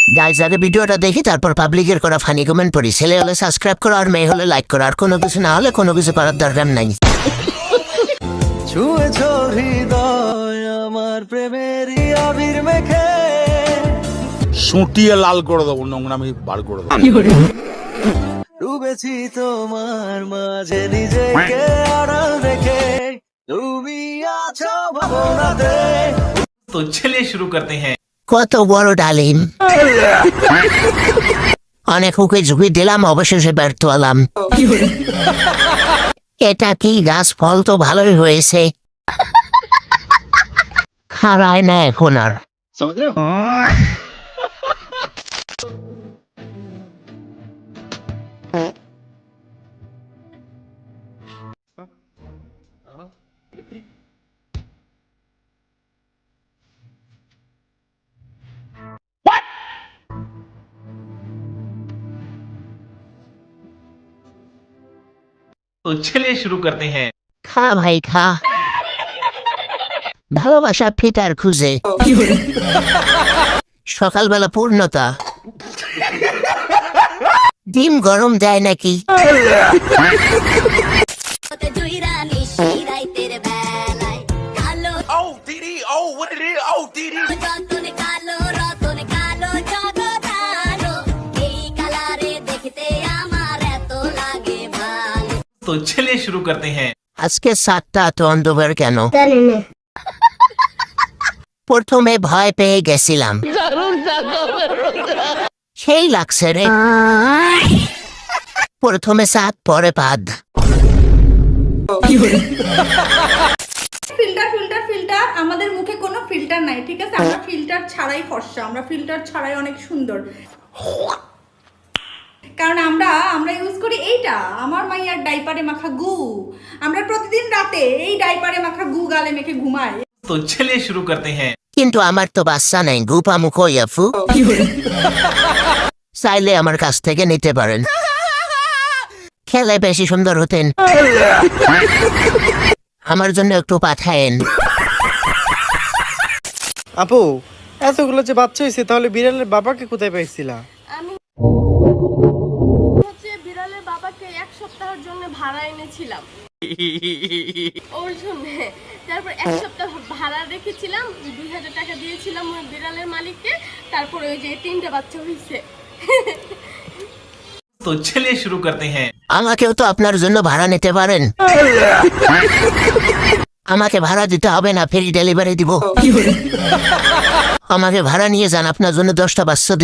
Guys আগে ভিডিওটা দেখি তারপর পাবলিকের করা ফানি কমেন্ট পড়ি। ছেলে হলে সাবস্ক্রাইব করো আর মেয়ে হলে লাইক করো, আর কোনো কিছু না হলে কোনো কিছু করার দরকার নাই। ছুঁয়েছো হৃদয় আমার প্রেমেরই আবির মেখে, সুটিয়ে লাল করে দেবো, নোংরামি বার করে দেবো। ডুবেছি তোমার মাঝে নিজেকে আড়াল রেখে, তুমি আছো ভাবনাতে। तो चलिए शुरू करते हैं। কত বড় ডালিম, অনেক হুকে ঝুঁকি দিলাম, অবশেষে ব্যর্থ হলাম। এটা কি গাছ? ফল তো ভালোই হয়েছে, খারায় না এখন আর। तो चलिए शुरू करते हैं। খা ভাই খা, ভালোবাসা ফিটার খুঁজে, সকালবেলা পূর্ণতা। ডিম গরম দেয় নাকি? तो चलिए शुरू करते हैं। আজকে 7টা তো অন্ধকার কেন? প্রথমে ভয় পেয়ে গেছিলাম, সেই লাগছে রে। প্রথমে 7 পরে 5। ফিল্টার ফিল্টার ফিল্টার, আমাদের মুখে কোনো ফিল্টার নাই, ঠিক আছে? আমরা ফিল্টার ছাড়াই ফর্সা, আমরা ফিল্টার ছাড়াই অনেক সুন্দর, কারণ আমরা ইউজ করি এইটা, আমার মাইয়ার ডাইপারে মাখা গু। আমরা প্রতিদিন রাতে এই ডাইপারে মাখা গু গালে মেখে ঘুমাই। तो चलिए शुरू करते हैं। কিন্তু আমার তো বাচ্চা নাই, গুপা মুখ ইয়াফু। চাইলে আমার কাছ থেকে নিতে পারেন, খেলে বেশি সুন্দর হতেন। আমার জন্য একটু পাঠায়েন। আপু, এতগুলো যে বাচ্চা হয়েছে, তাহলে বিড়ালের বাবাকে কোথায় পাইছিলা? বিড়ালের বাবাকে 1 সপ্তাহের জন্য ভাড়া এনেছিলাম ওর জন্য। তারপর 1 সপ্তাহ ভাড়া রেখেছিলাম, 2000 টাকা দিয়েছিলাম ওই বিড়ালের মালিককে। তারপর ওই যে 3টা বাচ্চা হয়েছে। तो चलिए शुरू करते हैं। আমাকেও তো আপনার জন্য ভাড়া নিতে পারেন। আমাকে ভাড়া দিতে হবে না, ফ্রি ডেলিভারি দিব। আমাকে ভাড়া নিয়ে যান, আপনার জন্য 10টা বাচ্চা দিব।